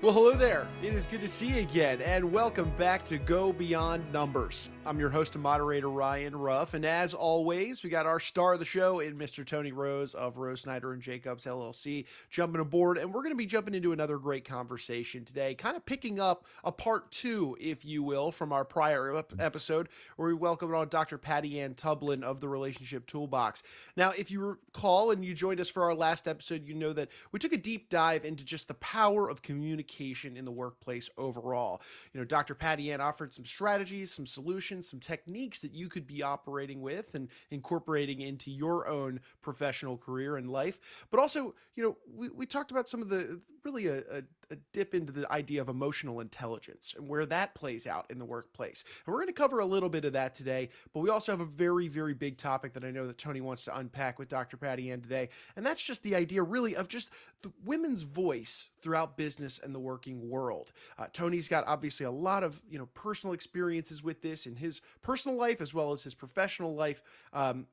Well, hello there. It is good to see you again, and welcome back to Go Beyond Numbers. I'm your host and moderator, Ryan Ruff, and as always, we got our star of the show in Mr. Tony Rose of Rose Snyder and Jacobs LLC jumping aboard, and we're going to be jumping into another great conversation today, kind of picking up a part two, if you will, from our prior episode where we welcomed on Dr. Patty Ann Tublin of the Relationship Toolbox. Now, if you recall and you joined us for our last episode, you know that we took a deep dive into just the power of communication in the workplace overall. You know, Dr. Patty Ann offered some strategies, some solutions, some techniques that you could be operating with and incorporating into your own professional career and life. But also, you know, we talked about some of the really a dip into the idea of emotional intelligence and where that plays out in the workplace. And we're going to cover a little bit of that today, but we also have a very, very big topic that I know that Tony wants to unpack with Dr. Patty Ann today. And that's just the idea really of just the women's voice throughout business and the working world. Tony's got obviously a lot of, you know, personal experiences with this in his personal life as well as his professional life,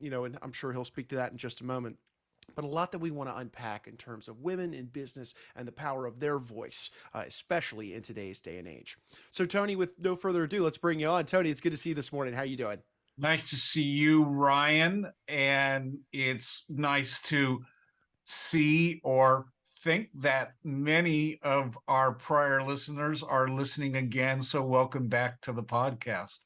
you know, and I'm sure he'll speak to that in just a moment. But a lot that we want to unpack in terms of women in business and the power of their voice, especially in today's day and age. So, Tony, with no further ado, let's bring you on. Tony, it's good to see you this morning. How you doing? Nice to see you, Ryan. And it's nice to see or think that many of our prior listeners are listening again. So welcome back to the podcast.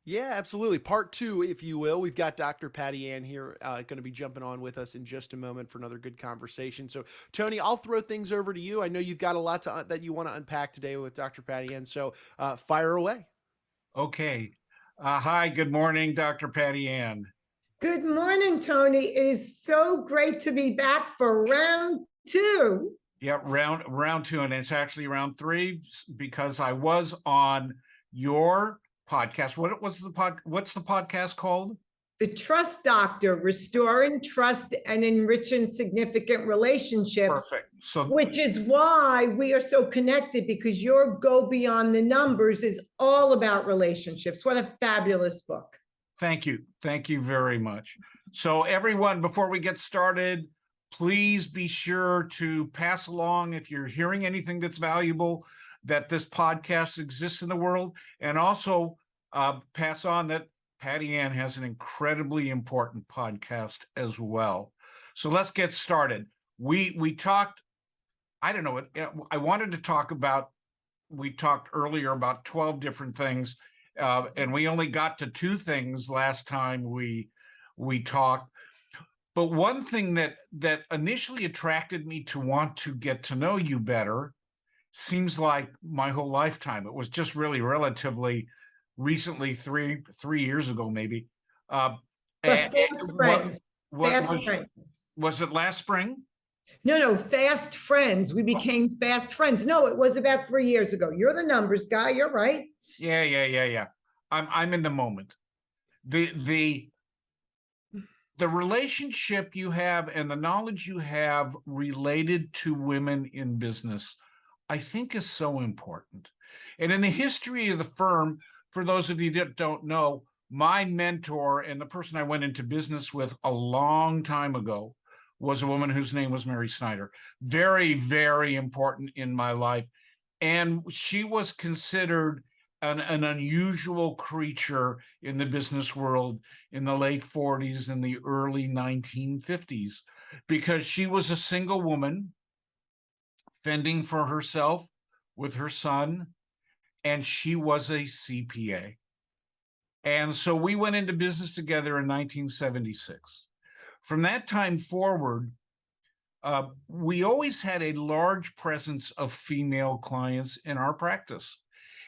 Yeah, absolutely. Part two, if you will. We've got Dr. Patty Ann here going to be jumping on with us in just a moment for another good conversation. So, Tony, I'll throw things over to you. I know you've got a lot that you want to unpack today with Dr. Patty Ann. So, fire away. Okay. Hi, good morning, Dr. Patty Ann. Good morning, Tony. It is so great to be back for round two. Yeah, round two, and it's actually round three because I was on your podcast. What's the podcast called? The Trust Doctor, Restoring Trust and Enriching Significant Relationships. Perfect. So, which is why we are so connected, because your Go Beyond the Numbers is all about relationships. What a fabulous book. Thank you. Thank you very much. So everyone, before we get started, please be sure to pass along if you're hearing anything that's valuable, that this podcast exists in the world, and also pass on that Patty Ann has an incredibly important podcast as well. So let's get started. We talked, I don't know, I wanted to talk about, we talked earlier about 12 different things, and we only got to two things last time we talked. But one thing that initially attracted me to want to get to know you better seems like my whole lifetime. It was just really relatively recently, three years ago, maybe. Fast friends. Was it last spring? No, fast friends. We became fast friends. No, it was about 3 years ago. You're the numbers guy. You're right. Yeah. I'm in the moment. The relationship you have and the knowledge you have related to women in business, I think, is so important. And in the history of the firm, for those of you that don't know, my mentor and the person I went into business with a long time ago was a woman whose name was Mary Snyder. Very, very important in my life. And she was considered an unusual creature in the business world in the late 40s and the early 1950s, because she was a single woman fending for herself with her son, and she was a CPA. And so we went into business together in 1976. From that time forward, we always had a large presence of female clients in our practice.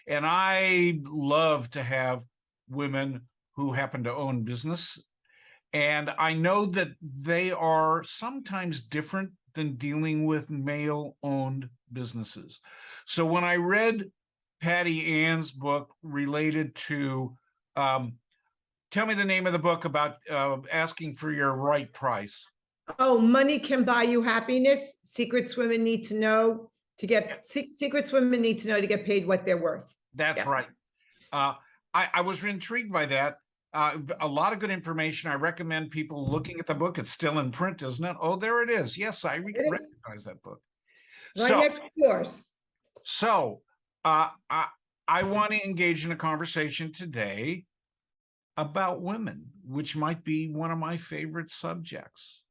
And I love to have women who happen to own business. And I know that they are sometimes different than dealing with male-owned businesses. So when I read Patty Ann's book related to, tell me the name of the book about asking for your right price. Oh, Money Can Buy You Happiness. Secrets women need to know to get paid what they're worth. That's right. I was intrigued by that. A lot of good information. I recommend people looking at the book. It's still in print, isn't it? Oh, there it is. Yes, I recognize that book. Right next to yours. So I want to engage in a conversation today about women, which might be one of my favorite subjects.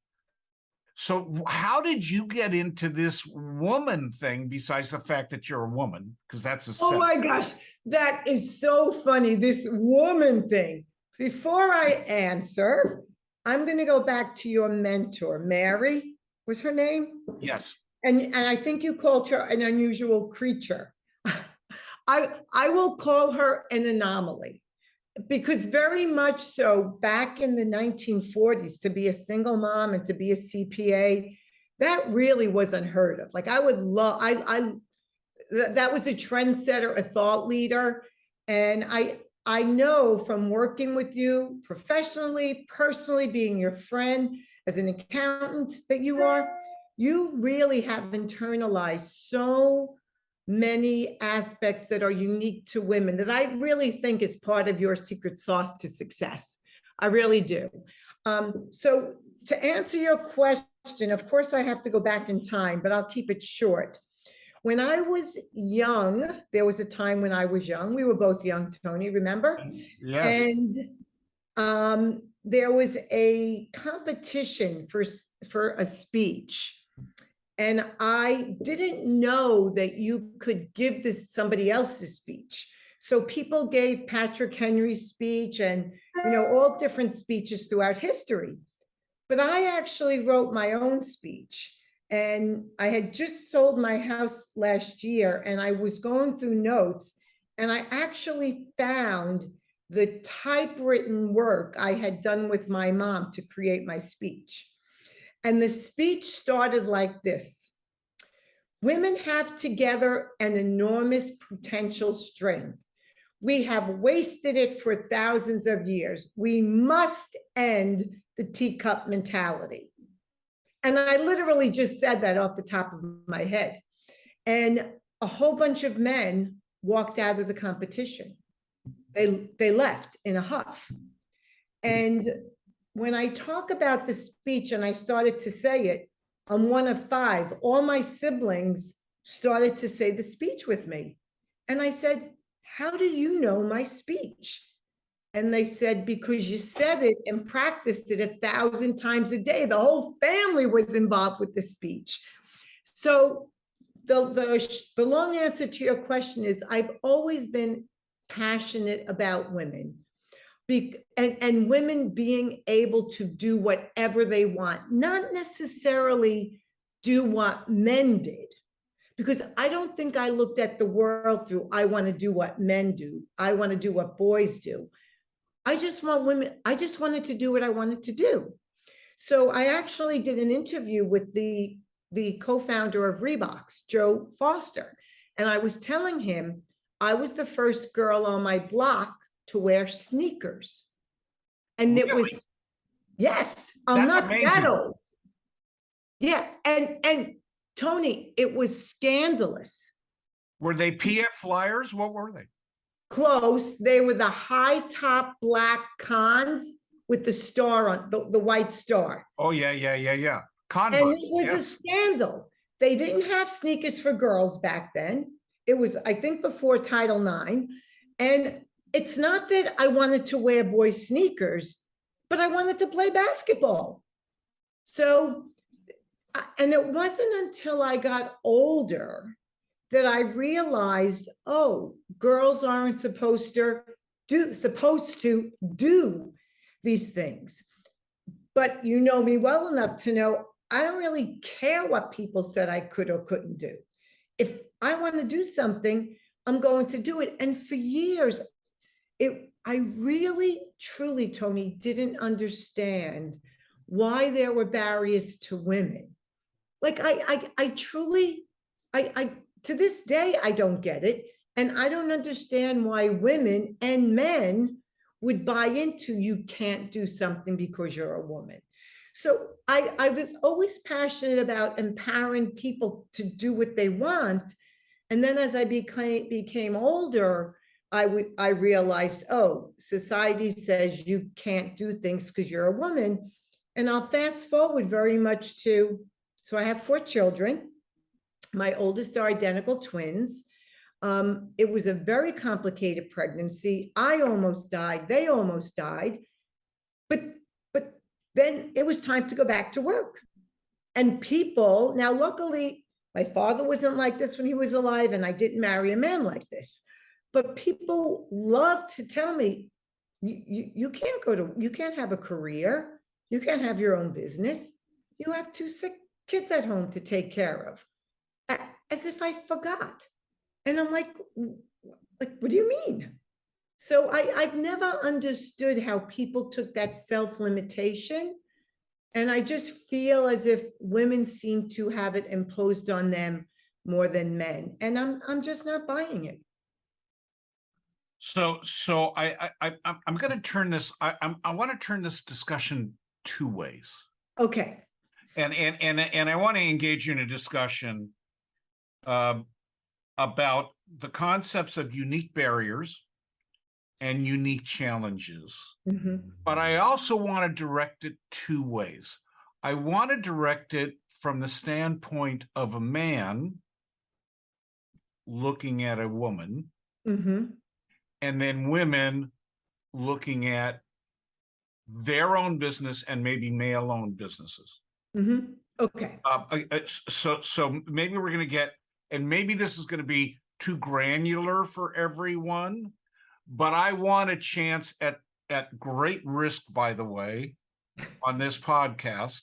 So how did you get into this woman thing besides the fact that you're a woman? Because that's a Oh my gosh, that is so funny, this woman thing. Before I answer, I'm going to go back to your mentor. Mary was her name? Yes. And I think you called her an unusual creature. I will call her an anomaly, because very much so back in the 1940s, to be a single mom and to be a CPA, that really was unheard of. Like I would love, that was a trendsetter, a thought leader. And I know from working with you professionally, personally, being your friend, as an accountant that you really have internalized so many aspects that are unique to women that I really think is part of your secret sauce to success. I really do. So to answer your question, of course, I have to go back in time, but I'll keep it short. When I was young, there was a time when I was young. We were both young, Tony, remember? Yes. And there was a competition for a speech. And I didn't know that you could give this somebody else's speech. So people gave Patrick Henry's speech and, all different speeches throughout history. But I actually wrote my own speech. And I had just sold my house last year and I was going through notes and I actually found the typewritten work I had done with my mom to create my speech. And the speech started like this: women have together an enormous potential strength. We have wasted it for thousands of years. We must end the teacup mentality. And I literally just said that off the top of my head. And a whole bunch of men walked out of the competition. They left in a huff. And when I talk about the speech and I started to say it, I'm one of 5. All my siblings started to say the speech with me. And I said, how do you know my speech? And they said, because you said it and practiced it 1,000 times a day. The whole family was involved with the speech. So the long answer to your question is I've always been passionate about women. And women being able to do whatever they want, not necessarily do what men did. Because I don't think I looked at the world through, I want to do what men do. I want to do what boys do. I just wanted to do what I wanted to do. So I actually did an interview with the co-founder of Reeboks, Joe Foster. And I was telling him I was the first girl on my block to wear sneakers. And it was, yes, I'm That's not amazing. that old. Yeah, and Tony, it was scandalous. Were they PF Flyers? What were they? Close. They were the high top black cons with the star on the white star. Oh, yeah. Converse, and it was a scandal. They didn't have sneakers for girls back then. It was, I think, before Title IX. And it's not that I wanted to wear boys' sneakers, but I wanted to play basketball. So, and it wasn't until I got older that I realized, oh, girls aren't supposed to do these things. But you know me well enough to know I don't really care what people said I could or couldn't do. If I want to do something, I'm going to do it. And for years, I really, truly, Tony, didn't understand why there were barriers to women. Like I truly, to this day, I don't get it. And I don't understand why women and men would buy into you can't do something because you're a woman. So I was always passionate about empowering people to do what they want. And then as I became older, I realized, oh, society says you can't do things because you're a woman. And I'll fast forward very much to, so I have 4 children. My oldest are identical twins. It was a very complicated pregnancy. I almost died. They almost died. But then it was time to go back to work. And people, now luckily, my father wasn't like this when he was alive, and I didn't marry a man like this. But people love to tell me, you can't have a career. You can't have your own business. You have two sick kids at home to take care of. As if I forgot. And I'm like, what do you mean? So I've never understood how people took that self-limitation. And I just feel as if women seem to have it imposed on them more than men. And I'm just not buying it. So I'm going to turn this. I want to turn this discussion two ways. Okay. And I want to engage you in a discussion about the concepts of unique barriers and unique challenges. Mm-hmm. But I also want to direct it two ways. I want to direct it from the standpoint of a man looking at a woman, Mm-hmm. and then women looking at their own business and maybe male-owned businesses. Mm-hmm. Okay. So maybe we're going to get, and maybe this is going to be too granular for everyone, but I want a chance at great risk, by the way, on this podcast,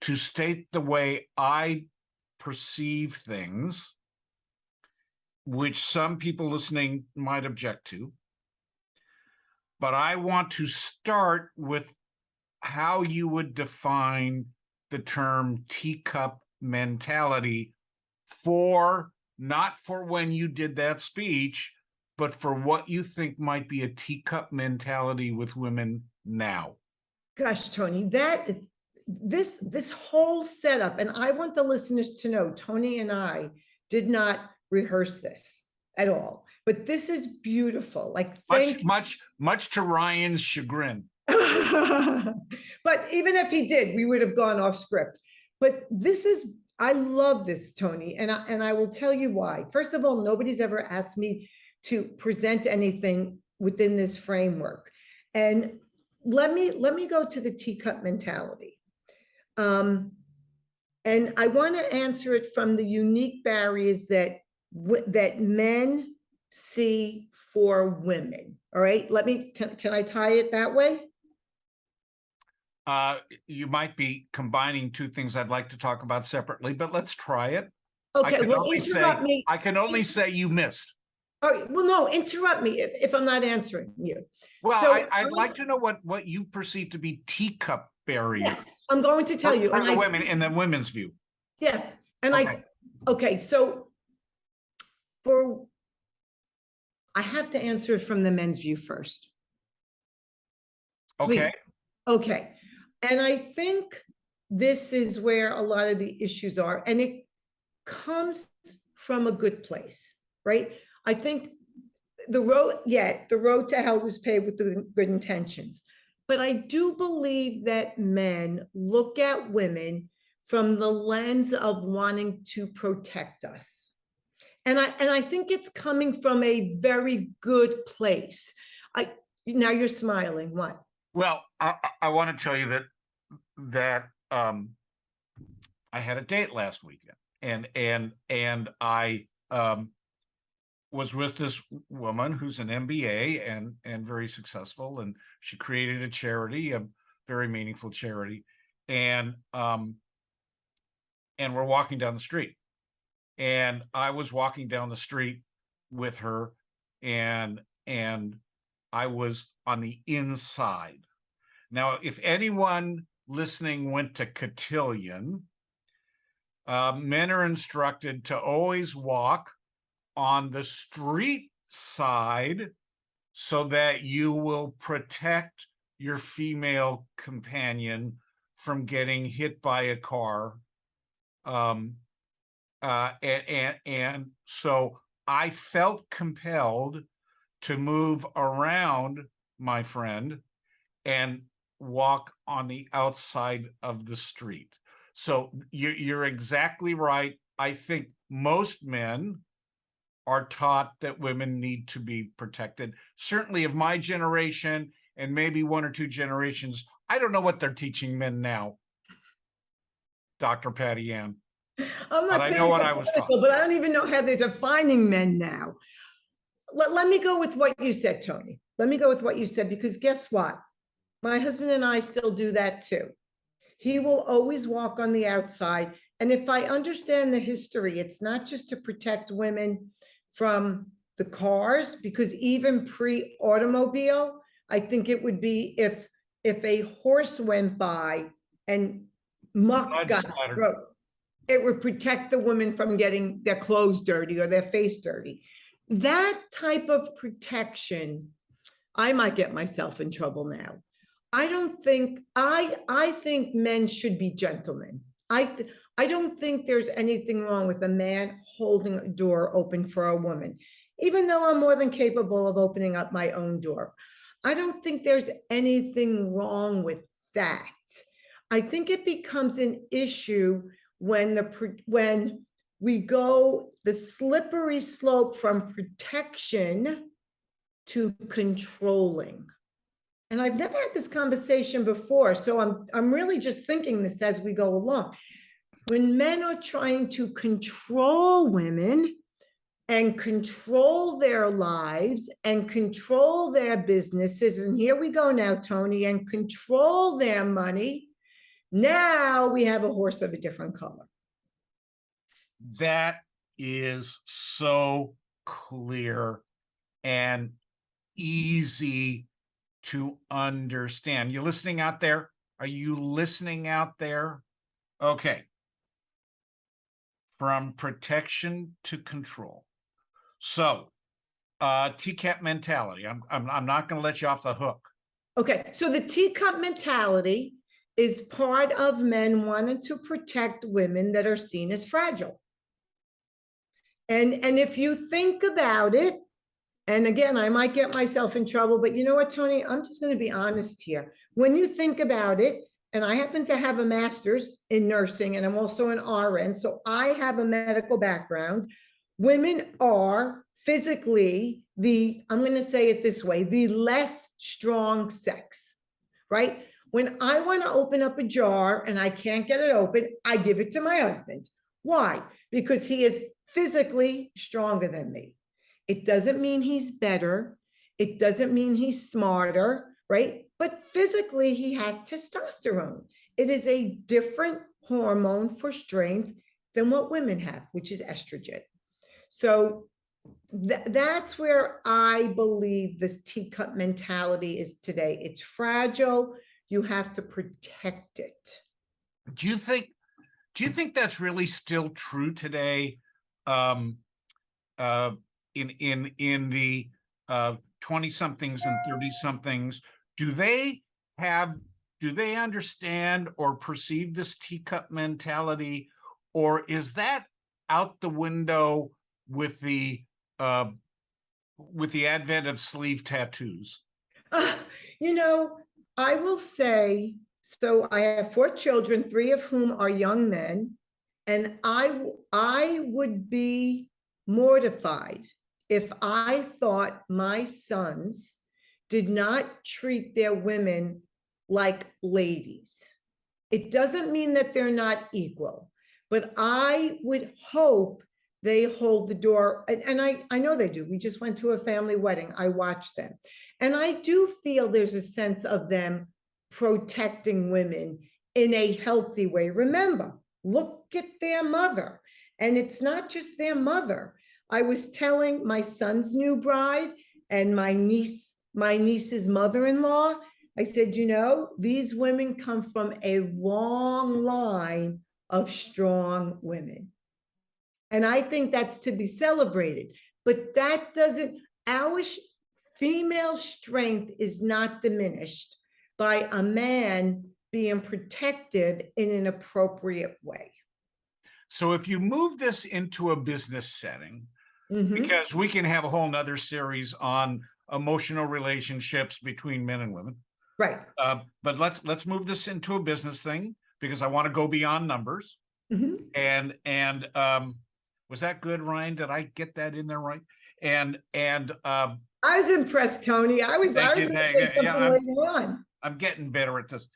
to state the way I perceive things, which some people listening might object to. But I want to start with how you would define the term teacup mentality for, not for when you did that speech, but for what you think might be a teacup mentality with women now. Gosh, Tony, this whole setup, and I want the listeners to know, Tony and I did not rehearse this at all, but this is beautiful. Like, much to Ryan's chagrin. But even if he did, we would have gone off script. But I love this, Tony, and I will tell you why. First of all, nobody's ever asked me to present anything within this framework. And let me go to the teacup mentality. And I want to answer it from the unique barriers that men see for women. All right, can I tie it that way? You might be combining two things I'd like to talk about separately, but let's try it. Okay, well, interrupt me. I can only say you missed. All right, well, no, interrupt me if I'm not answering you. Well, So, I'd like to know what you perceive to be teacup barriers. Yes, I'm going to tell you. For the women, in the women's view. Yes, and okay. So I have to answer it from the men's view first. Please. Okay. Okay. And I think this is where a lot of the issues are, and it comes from a good place, right? I think the road to hell was paved with the good intentions. But I do believe that men look at women from the lens of wanting to protect us. And I think it's coming from a very good place. Now you're smiling, what? Well, I want to tell you that I had a date last weekend, and I was with this woman who's an MBA and very successful, and she created a charity, a very meaningful charity, and we're walking down the street, and I was walking down the street with her, and I was on the inside. Now, if anyone listening went to cotillion, men are instructed to always walk on the street side so that you will protect your female companion from getting hit by a car. And so I felt compelled to move around my friend and walk on the outside of the street. So you're exactly right. I think most men are taught that women need to be protected. Certainly of my generation and maybe one or two generations. I don't know what they're teaching men now, Dr. Patty Ann. I'm But not I know getting what I was taught. political, but I don't even know how they're defining men now. Let me go with what you said, Tony. Let me go with what you said, because guess what? My husband and I still do that too. He will always walk on the outside. And if I understand the history, it's not just to protect women from the cars, because even pre-automobile, I think it would be if a horse went by and muck Blood got splattered. through, it would protect the women from getting their clothes dirty or their face dirty. That type of protection, I might get myself in trouble now. I don't think, I think men should be gentlemen. I don't think there's anything wrong with a man holding a door open for a woman, even though I'm more than capable of opening up my own door. I don't think there's anything wrong with that. I think it becomes an issue when we go the slippery slope from protection to controlling. And I've never had this conversation before, so I'm really just thinking this as we go along. When men are trying to control women and control their lives and control their businesses, and here we go now, Tony, and control their money, now we have a horse of a different color. That is so clear and easy to understand. You listening out there? Are you listening out there? Okay. From protection to control. So, teacup mentality. I'm not going to let you off the hook. Okay, so the teacup mentality is part of men wanting to protect women that are seen as fragile. And if you think about it, and again, I might get myself in trouble, but you know what, Tony, I'm just going to be honest here. When you think about it, and I happen to have a master's in nursing, and I'm also an RN, so I have a medical background. Women are physically I'm going to say it this way, the less strong sex, right? When I want to open up a jar and I can't get it open, I give it to my husband. Why? Because he is physically stronger than me. It doesn't mean he's better. It doesn't mean he's smarter, right? But physically, he has testosterone. It is a different hormone for strength than what women have, which is estrogen. So that's where I believe this teacup mentality is today. It's fragile. You have to protect it. Do you think that's really still true today? In the 20-somethings and 30-somethings, do they understand or perceive this teacup mentality, or is that out the window with the advent of sleeve tattoos? You know, I will say, so I have 4 children, 3 of whom are young men, and I would be mortified if I thought my sons did not treat their women like ladies. It doesn't mean that they're not equal, but I would hope they hold the door. And I know they do. We just went to a family wedding. I watched them. And I do feel there's a sense of them protecting women in a healthy way. Remember, look at their mother. And it's not just their mother. I was telling my son's new bride and my niece's mother-in-law, I said, you know, these women come from a long line of strong women. And I think that's to be celebrated. But that doesn't, our female strength is not diminished by a man being protected in an appropriate way. So if you move this into a business setting, because we can have a whole nother series on emotional relationships between men and women. Right. But let's move this into a business thing, because I want to go beyond numbers. Mhm. And was that good, Ryan? Did I get that in there right? And I was impressed, Tony. I was thank you. going to say something Yeah, later on. I'm getting better at this.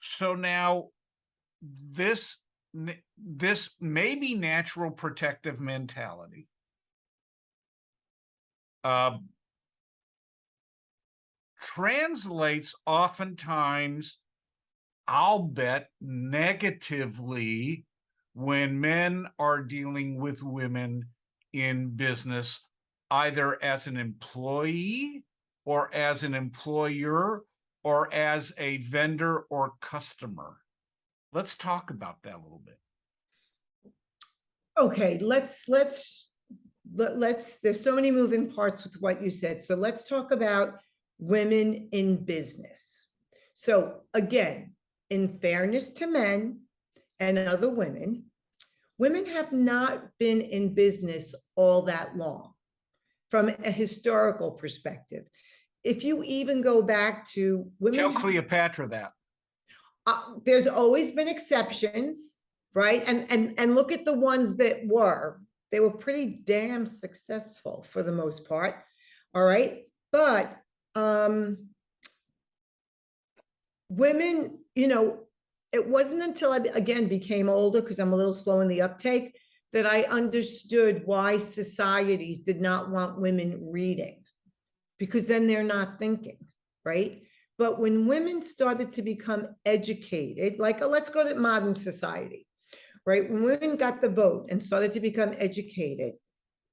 So now this maybe natural protective mentality translates oftentimes, I'll bet, negatively when men are dealing with women in business, either as an employee or as an employer or as a vendor or customer. Let's talk about that a little bit. Okay, there's so many moving parts with what you said. So let's talk about women in business. So again, in fairness to men and other women, women have not been in business all that long from a historical perspective. If you even go back to women, Tell Cleopatra that. There's always been exceptions, right? And look at the ones that they were pretty damn successful for the most part. All right. But women, it wasn't until I again became older, because I'm a little slow in the uptake, that I understood why societies did not want women reading, because then they're not thinking, right? But when women started to become educated, like let's go to modern society, right? When women got the vote and started to become educated,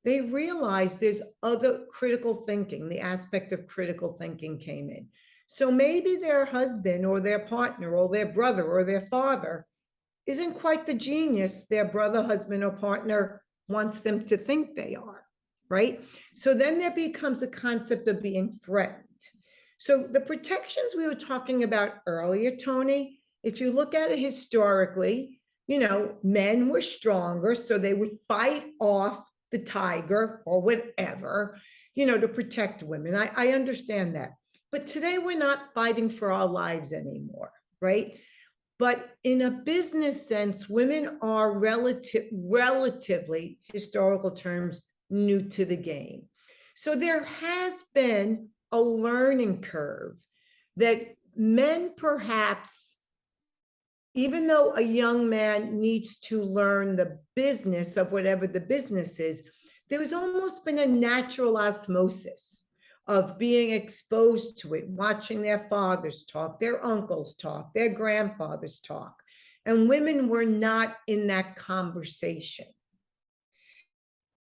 they realized there's other critical thinking. The aspect of critical thinking came in. So maybe their husband or their partner or their brother or their father isn't quite the genius their brother, husband, or partner wants them to think they are, right? So then there becomes a concept of being threatened. So the protections we were talking about earlier, Tony, if you look at it historically, men were stronger, so they would fight off the tiger or whatever, to protect women. I understand that. But today we're not fighting for our lives anymore, right? But in a business sense, women are relatively, historical terms, new to the game. So there has been a learning curve that men perhaps, even though a young man needs to learn the business of whatever the business is, there's almost been a natural osmosis of being exposed to it, watching their fathers talk, their uncles talk, their grandfathers talk. And women were not in that conversation.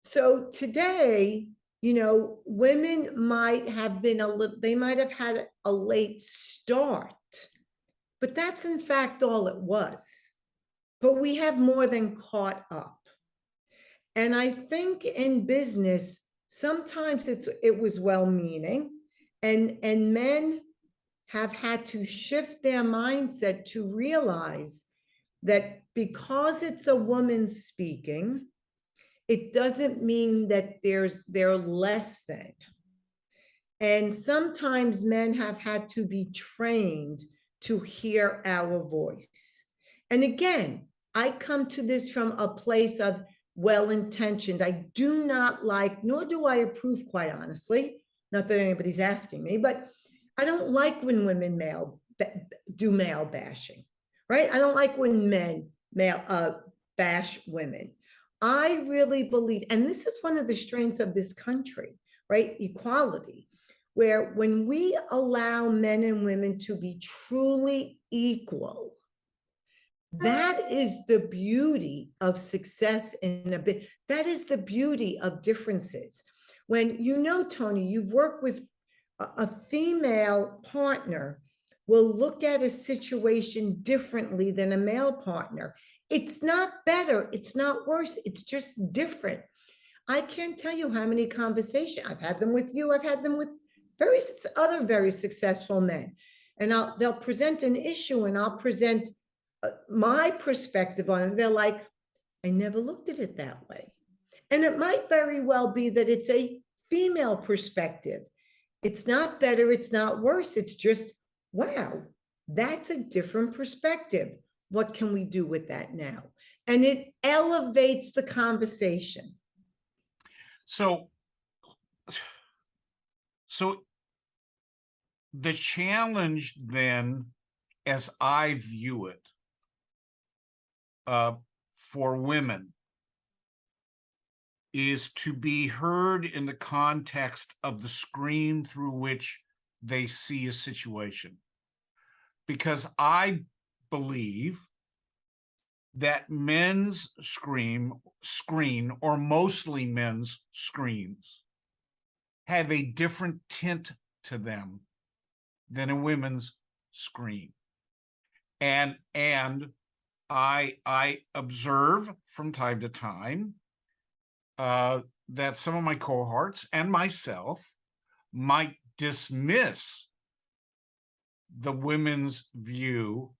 So today, women might have been they might have had a late start, but that's in fact all it was. But we have more than caught up. And I think in business, sometimes it was well-meaning, and men have had to shift their mindset to realize that because it's a woman speaking, it doesn't mean that they're less than. And sometimes men have had to be trained to hear our voice. And again, I come to this from a place of well-intentioned. I do not like, nor do I approve, quite honestly, not that anybody's asking me, but I don't like when women do male bashing, right? I don't like when men bash women. I really believe, and this is one of the strengths of this country, right? Equality, where when we allow men and women to be truly equal, that is the beauty of success in a bit. That is the beauty of differences. When Tony, you've worked with a female partner will look at a situation differently than a male partner. It's not better, it's not worse, it's just different. I can't tell you how many conversations I've had them with you, I've had them with other very successful men. And they'll present an issue and I'll present my perspective on it. They're like, I never looked at it that way. And it might very well be that it's a female perspective. It's not better, it's not worse. It's just, wow, that's a different perspective. What can we do with that now? And it elevates the conversation. So the challenge then, as I view it, for women is to be heard in the context of the screen through which they see a situation. Because I believe that men's screen, or mostly men's screens, have a different tint to them than a women's screen. And I observe from time to time that some of my cohorts and myself might dismiss the women's view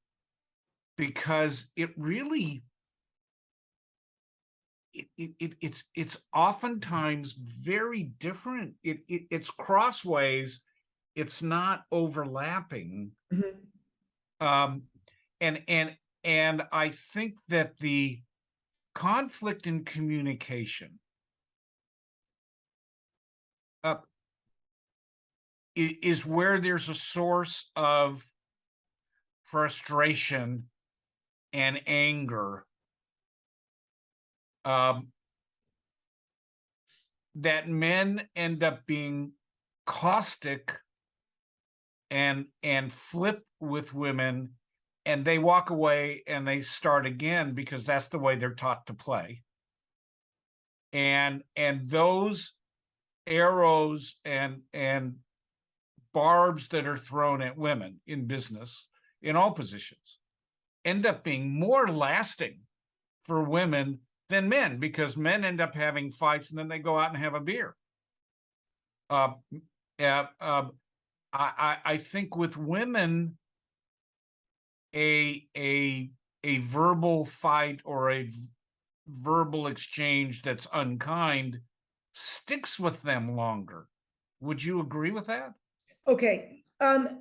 because it really it's oftentimes very different. It's crossways. It's not overlapping. Mm-hmm. And I think that the conflict in communication is where there's a source of frustration and anger that men end up being caustic and flip with women, and they walk away and they start again because that's the way they're taught to play. And those arrows and barbs that are thrown at women in business, in all positions, end up being more lasting for women than men, because men end up having fights and then they go out and have a beer. I think with women, a verbal fight or a verbal exchange that's unkind sticks with them longer. Would you agree with that? Okay.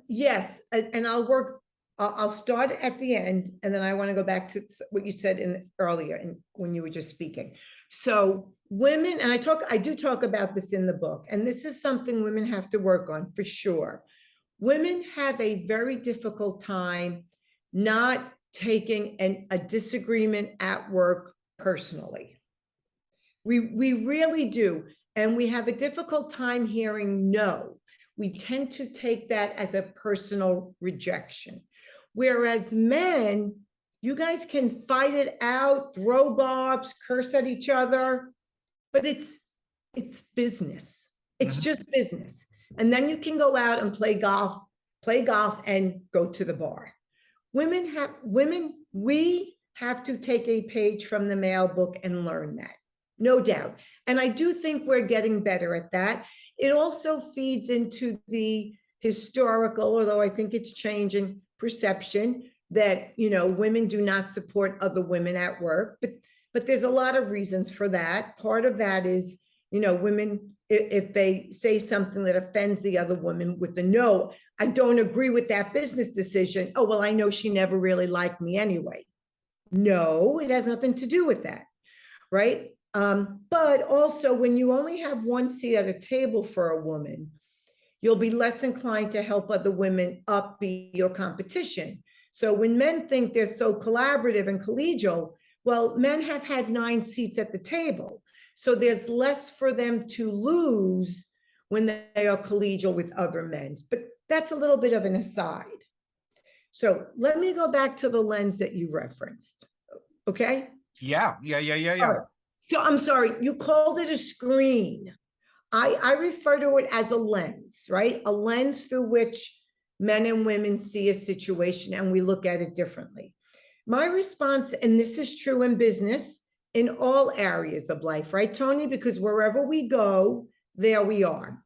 Yes, and I'll start at the end, and then I want to go back to what you said earlier when you were just speaking. So women, and I do talk about this in the book, and this is something women have to work on for sure. Women have a very difficult time not taking a disagreement at work personally. We really do. And we have a difficult time hearing no. We tend to take that as a personal rejection. Whereas men, you guys can fight it out, throw barbs, curse at each other, but it's business. It's just business. And then you can go out and play golf and go to the bar. We have to take a page from the male book and learn that, no doubt. And I do think we're getting better at that. It also feeds into the historical, although I think it's changing, perception that, women do not support other women at work. But there's a lot of reasons for that. Part of that is, women, if they say something that offends the other woman with the no, I don't agree with that business decision. Oh, well, I know she never really liked me anyway. No, it has nothing to do with that, right? But also, when you only have one seat at a table for a woman, you'll be less inclined to help other women be your competition. So when men think they're so collaborative and collegial, well, men have had 9 seats at the table. So there's less for them to lose when they are collegial with other men. But that's a little bit of an aside. So let me go back to the lens that you referenced. Okay? Yeah. Right. So I'm sorry, you called it a screen. I refer to it as a lens, right? A lens through which men and women see a situation, and we look at it differently. My response, and this is true in business, in all areas of life, right, Tony? Because wherever we go, there we are.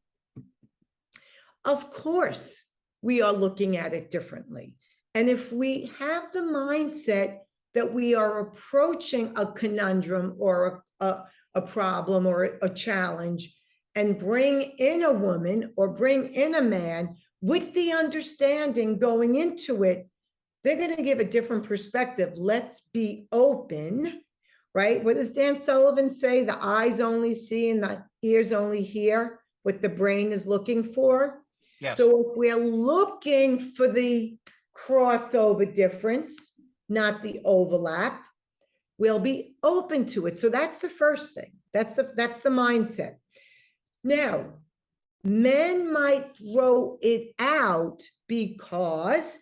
Of course, we are looking at it differently. And if we have the mindset that we are approaching a conundrum or a problem or a challenge and bring in a woman or bring in a man with the understanding going into it They're going to give a different perspective. Let's be open, right? What does Dan Sullivan say? The eyes only see and the ears only hear what the brain is looking for. Yes. So if we're looking for the crossover difference, not the overlap, we'll be open to it. So that's the first thing. That's the mindset. Now, men might throw it out because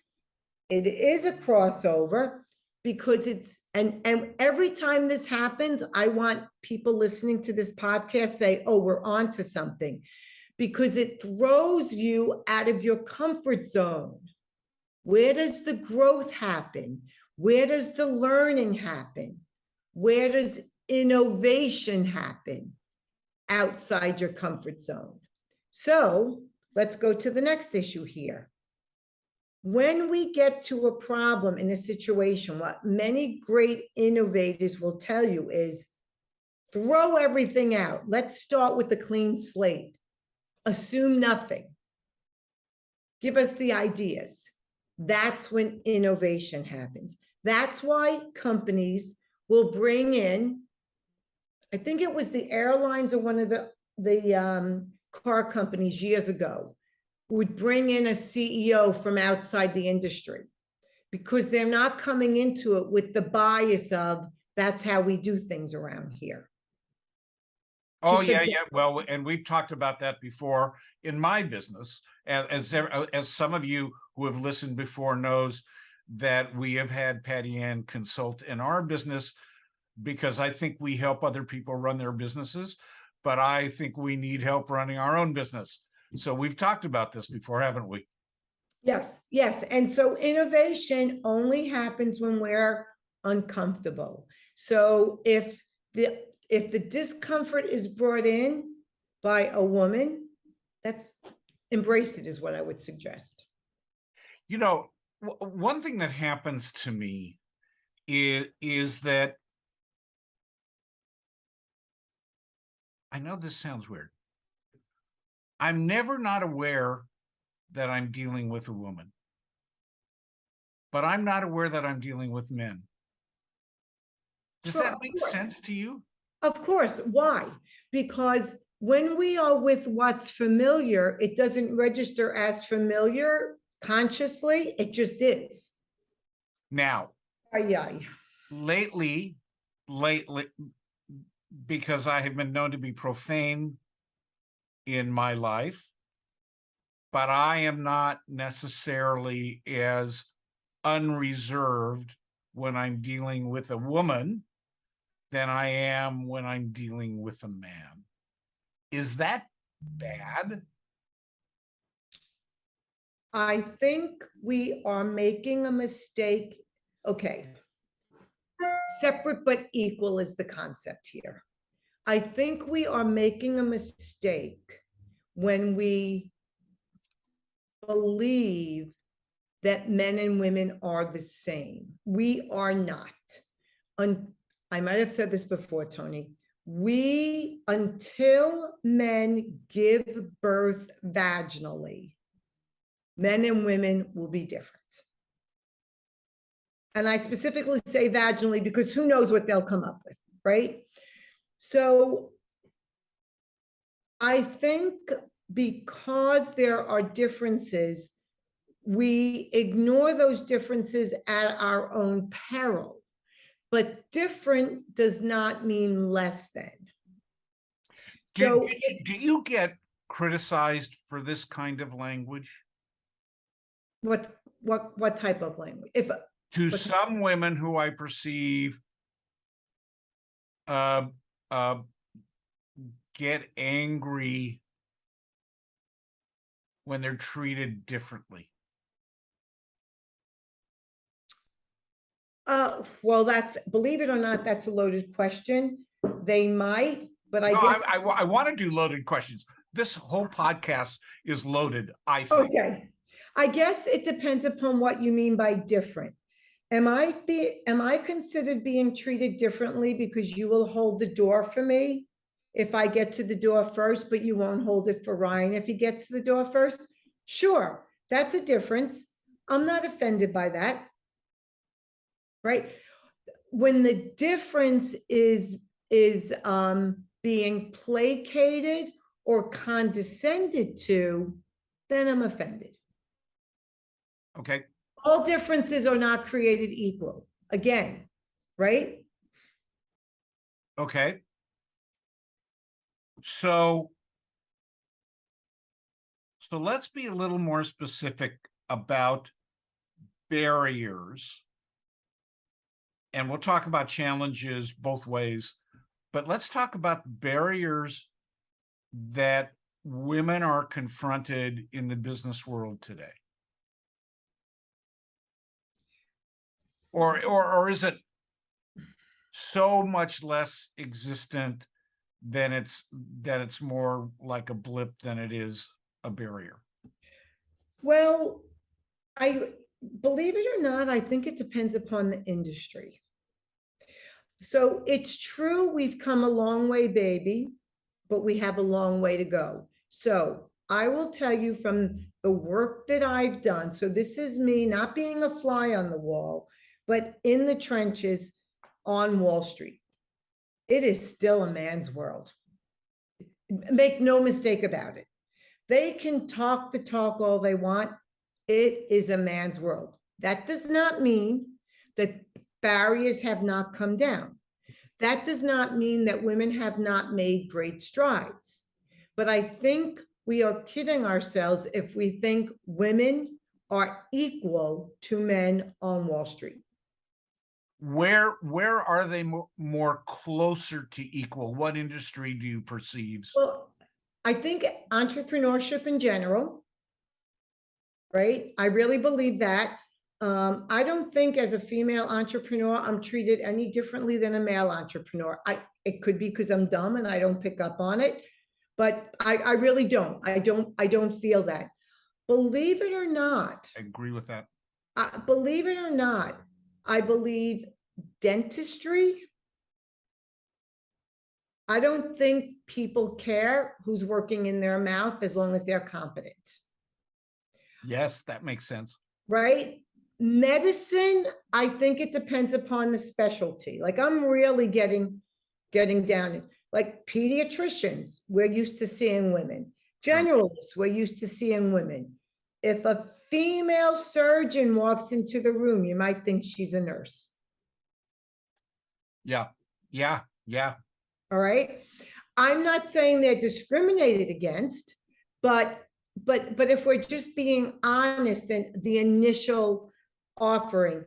it is a crossover, because it's, and every time this happens, I want people listening to this podcast say, oh, we're on to something, because it throws you out of your comfort zone. Where does the growth happen? Where does the learning happen? Where does innovation happen? Outside your comfort zone. So let's go to the next issue here. When we get to a problem in a situation, what many great innovators will tell you is throw everything out. Let's start with a clean slate. Assume nothing. Give us the ideas. That's when innovation happens. That's why companies will bring in, I think it was the airlines or one of the car companies years ago, would bring in a CEO from outside the industry, because they're not coming into it with the bias of that's how we do things around here. Oh, yeah. Well, and we've talked about that before in my business. As some of you who have listened before knows, that we have had Patty Ann consult in our business, because I think we help other people run their businesses, but I think we need help running our own business. So we've talked about this before, haven't we? Yes, yes. And so innovation only happens when we're uncomfortable. So if the discomfort is brought in by a woman, that's embrace it, is what I would suggest. You know, one thing that happens to me is that, I know this sounds weird, I'm never not aware that I'm dealing with a woman, but I'm not aware that I'm dealing with men. Does Sure, that make sense to you? Of course. Why? Because when we are with what's familiar, it doesn't register as familiar consciously. It just is. Now, lately, because I have been known to be profane in my life, but I am not necessarily as unreserved when I'm dealing with a woman than I am when I'm dealing with a man. Is that bad? I think we are making a mistake. Okay. Separate but equal is the concept here. I think we are making a mistake when we believe that men and women are the same. We are not. I might have said this before, Tony. Until men give birth vaginally, men and women will be different. And I specifically say vaginally because who knows what they'll come up with, right? So I think because there are differences, we ignore those differences at our own peril. But different does not mean less than. Do you get criticized for this kind of language? What type of language? To some women who I perceive get angry when they're treated differently. Well, believe it or not, that's a loaded question. They might, but I guess I want to do loaded questions. This whole podcast is loaded, I think. Okay. I guess it depends upon what you mean by different. Am I considered being treated differently because you will hold the door for me if I get to the door first, but you won't hold it for Ryan if he gets to the door first? Sure, that's a difference. I'm not offended by that. right? When the difference is being placated or condescended to, then I'm offended. Okay. All differences are not created equal. Again, right? Okay. So let's be a little more specific about barriers. And we'll talk about challenges both ways, but let's talk about barriers that women are confronted in the business world today. Or is it so much less existent than it's more like a blip than it is a barrier? Well, I believe it or not, I think it depends upon the industry. So it's true, we've come a long way, baby, but we have a long way to go. So I will tell you from the work that I've done. So this is me not being a fly on the wall, but in the trenches on Wall Street. It is still a man's world. Make no mistake about it. They can talk the talk all they want. It is a man's world. That does not mean that barriers have not come down. That does not mean that women have not made great strides. But I think we are kidding ourselves if we think women are equal to men on Wall Street. Where are they more closer to equal? What industry do you perceive? Well, I think entrepreneurship in general, right? I really believe that. I don't think as a female entrepreneur, I'm treated any differently than a male entrepreneur. It could be because I'm dumb and I don't pick up on it, but I really don't. I don't feel that. Believe it or not, I agree with that. believe it or not, I believe dentistry. I don't think people care who's working in their mouth as long as they're competent. Yes, that makes sense. Right? Medicine, I think it depends upon the specialty. Like I'm really getting down. Like pediatricians, we're used to seeing women. Generalists, we're used to seeing women. If a female surgeon walks into the room, you might think she's a nurse. Yeah. All right. I'm not saying they're discriminated against, but if we're just being honest and the initial offering,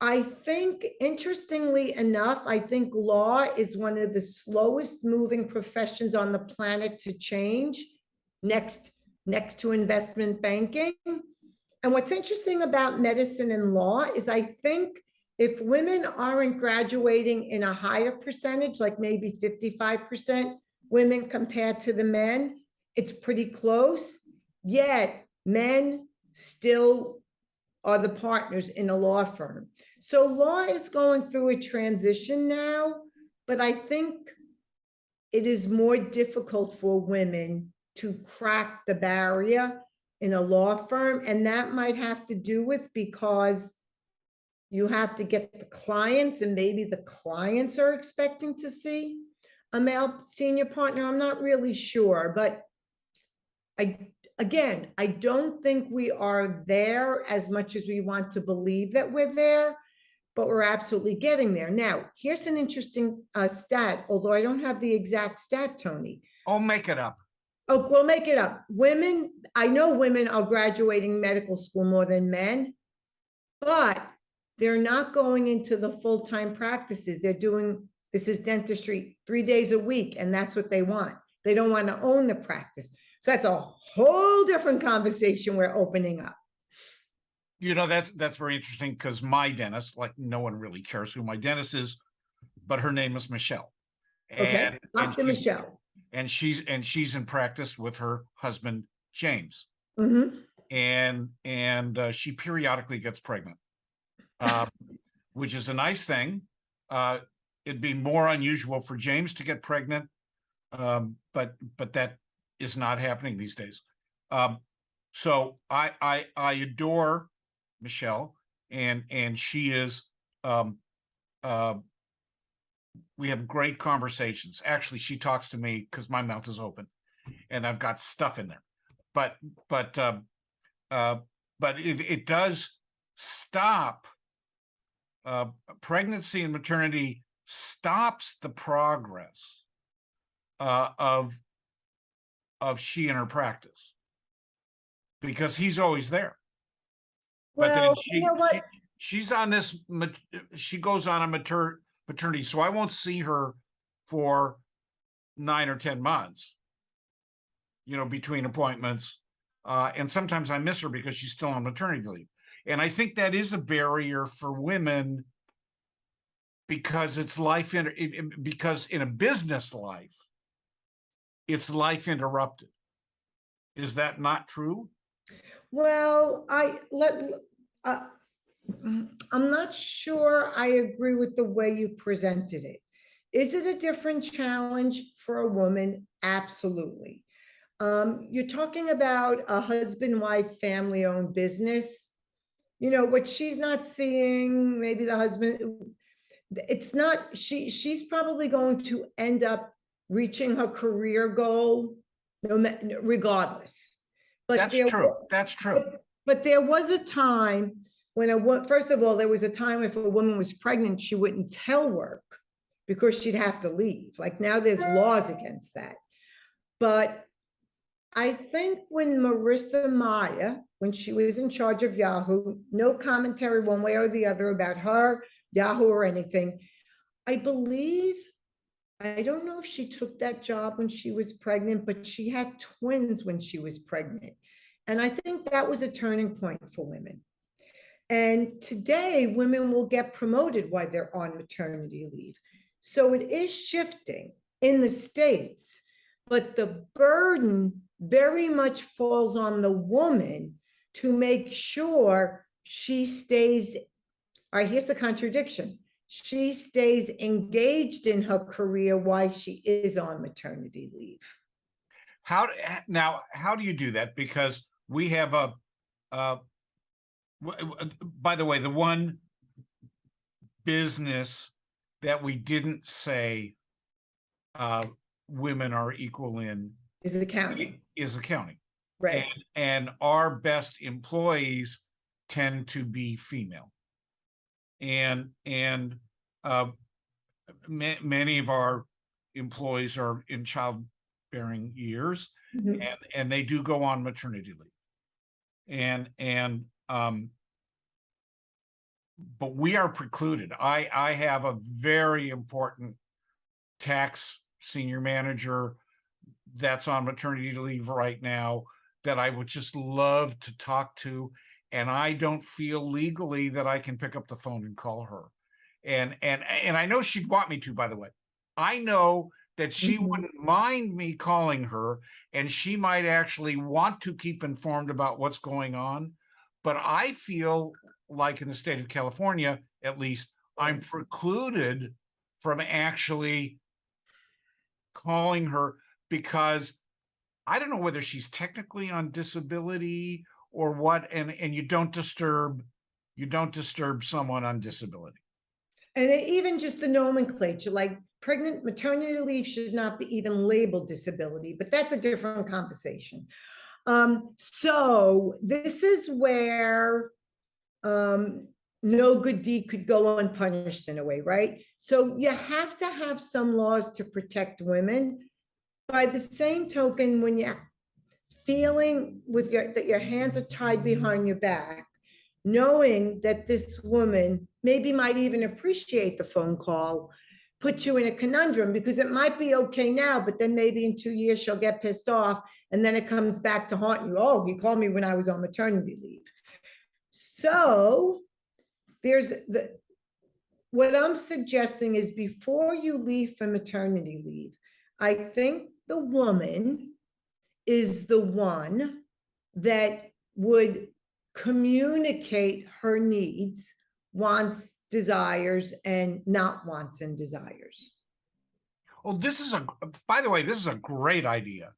I think interestingly enough, I think law is one of the slowest moving professions on the planet to change next to investment banking. And what's interesting about medicine and law is I think if women aren't graduating in a higher percentage, like maybe 55% women compared to the men, it's pretty close. Yet men still are the partners in a law firm. So law is going through a transition now, but I think it is more difficult for women to crack the barrier in a law firm. And that might have to do with because you have to get the clients and maybe the clients are expecting to see a male senior partner. I'm not really sure, but I don't think we are there as much as we want to believe that we're there, but we're absolutely getting there. Now, here's an interesting stat, although I don't have the exact stat, Tony. I'll make it up. Oh, we'll make it up. Women, I know women are graduating medical school more than men, but they're not going into the full-time practices. They're doing, this is dentistry 3 days a week, and that's what they want. They don't want to own the practice. So that's a whole different conversation we're opening up. You know, that's very interesting because my dentist, like no one really cares who my dentist is, but her name is Michelle. Okay, Dr. Michelle. And she's in practice with her husband, James. Mm-hmm. And she periodically gets pregnant, which is a nice thing. It'd be more unusual for James to get pregnant, but that is not happening these days. So I adore Michelle, and she is um, uh, we have great conversations. Actually, she talks to me because my mouth is open and I've got stuff in there. But it does stop. Pregnancy and maternity stops the progress of she and her practice, because he's always there. But then Well, you know what? she's on this, she goes on a maternity, so I won't see her for 9 or 10 months, between appointments. And sometimes I miss her because she's still on maternity leave. And I think that is a barrier for women, because it's because in a business life, it's life interrupted. Is that not true? Well, I'm not sure I agree with the way you presented it. Is it a different challenge for a woman? Absolutely. You're talking about a husband-wife, family-owned business. What she's not seeing, maybe the husband, it's not, she's probably going to end up reaching her career goal, regardless. That's true. That's true. But there was a time when first of all, there was a time if a woman was pregnant, she wouldn't tell work because she'd have to leave. Like now there's laws against that. But I think when Marissa Maya, when she was in charge of Yahoo, no commentary one way or the other about her, Yahoo or anything. I believe, I don't know if she took that job when she was pregnant, but she had twins when she was pregnant. And I think that was a turning point for women. And today, women will get promoted while they're on maternity leave. So it is shifting in the States, but the burden very much falls on the woman to make sure she stays, all right, here's the contradiction. She stays engaged in her career while she is on maternity leave. How do you do that? Because we have by the way, the one business that we didn't say women are equal in is accounting. Right. And our best employees tend to be female. And many of our employees are in childbearing years, mm-hmm. and they do go on maternity leave. But we are precluded. I have a very important tax senior manager that's on maternity leave right now that I would just love to talk to. And I don't feel legally that I can pick up the phone and call her. And I know she'd want me to, by the way. I know that she mm-hmm. wouldn't mind me calling her, and she might actually want to keep informed about what's going on. But I feel like in the state of California, at least, I'm precluded from actually calling her, because I don't know whether she's technically on disability or what, and you don't disturb someone on disability. And even just the nomenclature, like pregnant maternity leave should not be even labeled disability, but that's a different conversation. So this is where no good deed could go unpunished in a way, right? So you have to have some laws to protect women. By the same token, when you're feeling that your hands are tied behind your back, knowing that this woman maybe might even appreciate the phone call, puts you in a conundrum, because it might be okay now, but then maybe in 2 years she'll get pissed off, and then it comes back to haunt you. Oh, he called me when I was on maternity leave. So what I'm suggesting is, before you leave for maternity leave, I think the woman is the one that would communicate her needs, wants, desires, and not wants and desires. Oh, by the way, this is a great idea.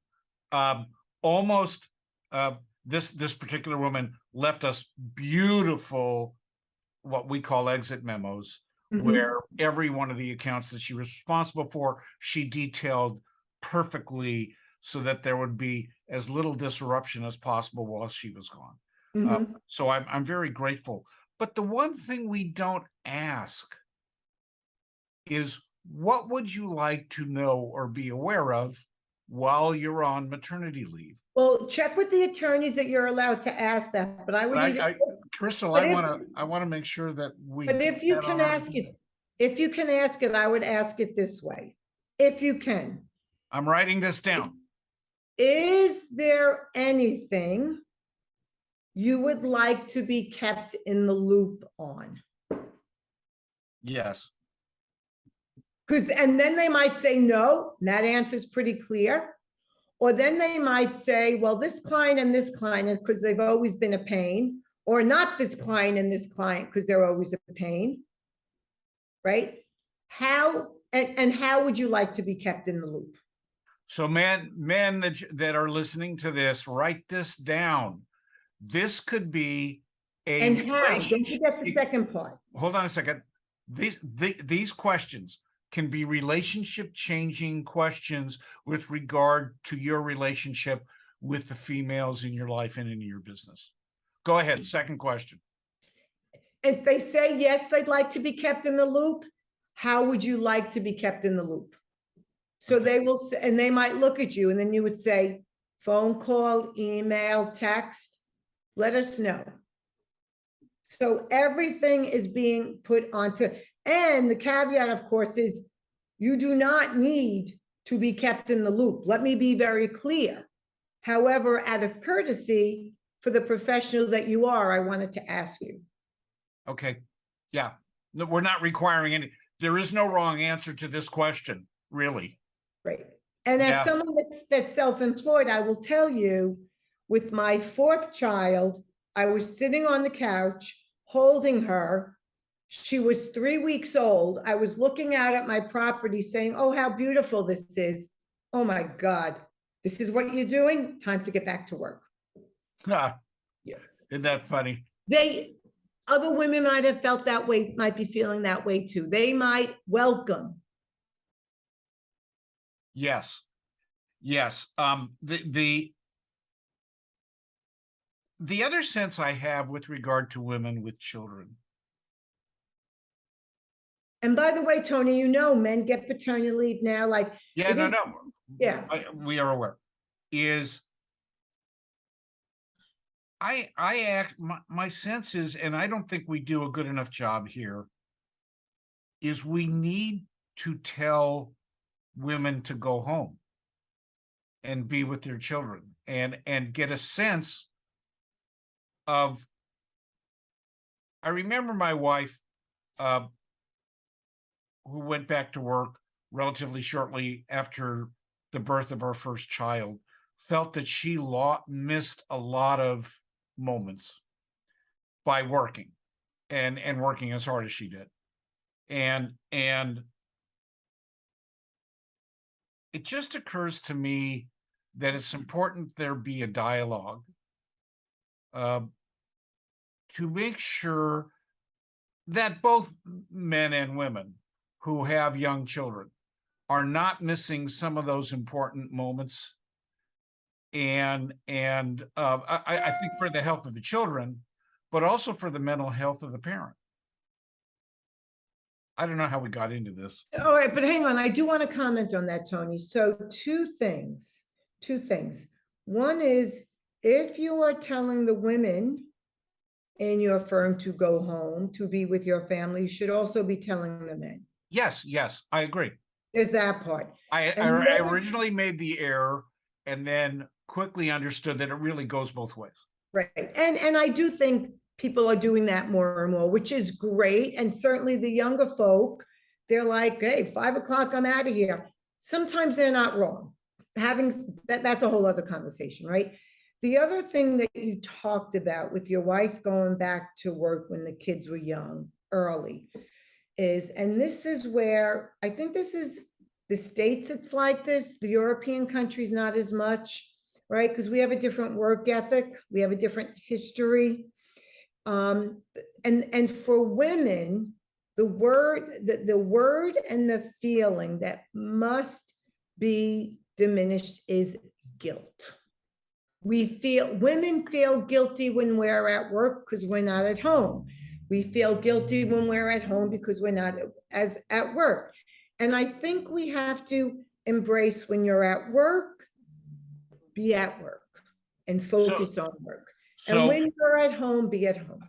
This particular woman left us beautiful what we call exit memos, Mhm. where every one of the accounts that she was responsible for, she detailed perfectly so that there would be as little disruption as possible while she was gone. Mhm. So I'm very grateful. But the one thing we don't ask is, what would you like to know or be aware of while you're on maternity leave? Well, check with the attorneys that you're allowed to ask that, but I would But even, Crystal, but I if, want to make sure that we but get if you that can on our ask agenda. it, if you can ask it, I would ask it this way. If you can, I'm writing this down. is there anything you would like to be kept in the loop on? Yes. Because, and then they might say no, and that answer is pretty clear. Or then they might say, well, this client and this client, because they've always been a pain, or not this client and this client, because they're always a pain, right? How, and how would you like to be kept in the loop? So men that are listening to this, write this down. This could be a And how, don't relationship. forget the second part. Hold on a second. These questions can be relationship changing questions with regard to your relationship with the females in your life and in your business. Go ahead. Second question. If they say yes, they'd like to be kept in the loop, how would you like to be kept in the loop? So they will, and they might look at you and then you would say, phone call, email, text, let us know. So everything is being put onto, and the caveat, of course, is you do not need to be kept in the loop. Let me be very clear. However, out of courtesy for the professional that you are, I wanted to ask you. Okay. Yeah. No, we're not requiring any. There is no wrong answer to this question, really. Right. And as Yeah. someone that's self-employed, I will tell you, with my fourth child, I was sitting on the couch holding her. She was 3 weeks old. I was looking out at my property saying, oh, how beautiful this is. Oh my God, this is what you're doing? Time to get back to work. Ah, Yeah. isn't that funny? Other women might have felt that way, might be feeling that way too. They might welcome. Yes. Yes. The other sense I have with regard to women with children. And by the way, Tony, you know, men get paternity leave now, like. Yeah, no. Yeah. We are aware. Is my sense is, and I don't think we do a good enough job here, is we need to tell women to go home and be with their children and get a sense of. I remember my wife, who went back to work relatively shortly after the birth of our first child, felt that she missed a lot of moments by working and working as hard as she did. And it just occurs to me that it's important there be a dialogue to make sure that both men and women who have young children are not missing some of those important moments. And I think for the health of the children, but also for the mental health of the parent. I don't know how we got into this. All right, but hang on, I do want to comment on that, Tony. So two things. One is, if you are telling the women in your firm to go home, to be with your family, you should also be telling the men. Yes, I agree. There's that part. I originally made the error and then quickly understood that it really goes both ways. Right. And I do think people are doing that more and more, which is great. And certainly the younger folk, they're like, hey, 5 o'clock, I'm out of here. Sometimes they're not wrong. Having that's a whole other conversation, right? The other thing that you talked about with your wife going back to work when the kids were young, early, is, and this is where I think this is the States, it's like this, the European countries, not as much, right? Because we have a different work ethic, we have a different history. And for women, the word and the feeling that must be diminished is guilt. Women feel guilty when we're at work because we're not at home. We feel guilty when we're at home because we're not as at work. And I think we have to embrace when you're at work, be at work and focus on work. And when you're at home, be at home.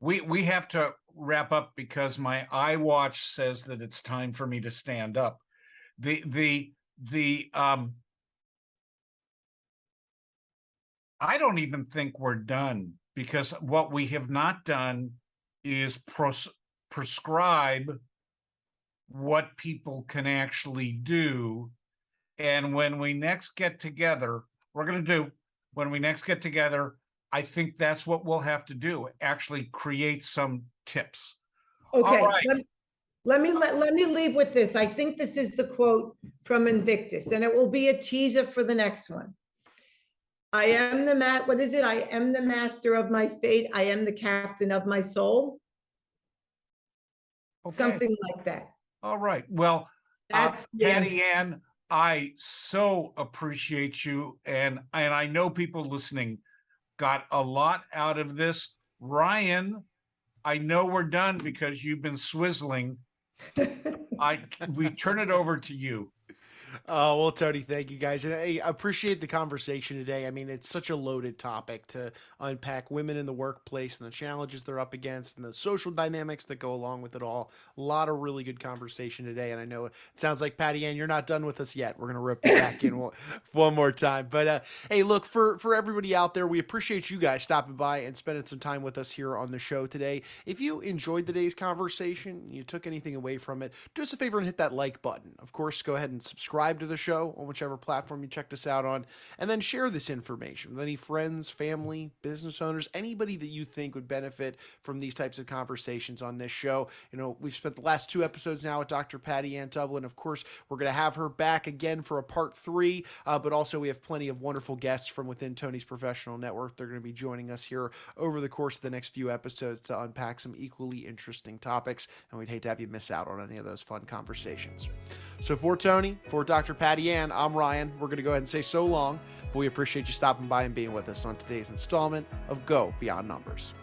We have to wrap up because my iWatch says that it's time for me to stand up. I don't even think we're done, because what we have not done is prescribe what people can actually do. And when we next get together, I think that's what we'll have to do, actually create some tips. Okay, all right. let me leave with this. I think this is the quote from Invictus, and it will be a teaser for the next one. I am what is it? I am the master of my fate. I am the captain of my soul. Okay. Something like that. All right. Well, Patty Ann, I so appreciate you. And I know people listening got a lot out of this. Ryan, I know we're done because you've been swizzling. We turn it over to you. Oh, well, Tony, thank you guys. And I appreciate the conversation today. I mean, it's such a loaded topic to unpack women in the workplace and the challenges they're up against and the social dynamics that go along with it all. A lot of really good conversation today. And I know it sounds like, Patty Ann, you're not done with us yet. We're going to rope you back in one more time. But hey, look, for everybody out there, we appreciate you guys stopping by and spending some time with us here on the show today. If you enjoyed today's conversation, you took anything away from it, do us a favor and hit that like button. Of course, go ahead and subscribe to the show on whichever platform you checked us out on, and then share this information with any friends, family, business owners, anybody that you think would benefit from these types of conversations on this show. You know, we've spent the last 2 episodes now with Dr. Patty Ann Tublin. Of course, we're going to have her back again for a part 3, but also we have plenty of wonderful guests from within Tony's professional network. They're going to be joining us here over the course of the next few episodes to unpack some equally interesting topics, and we'd hate to have you miss out on any of those fun conversations. So for Tony, for Dr. Patty Ann, I'm Ryan. We're going to go ahead and say so long, but we appreciate you stopping by and being with us on today's installment of Go Beyond Numbers.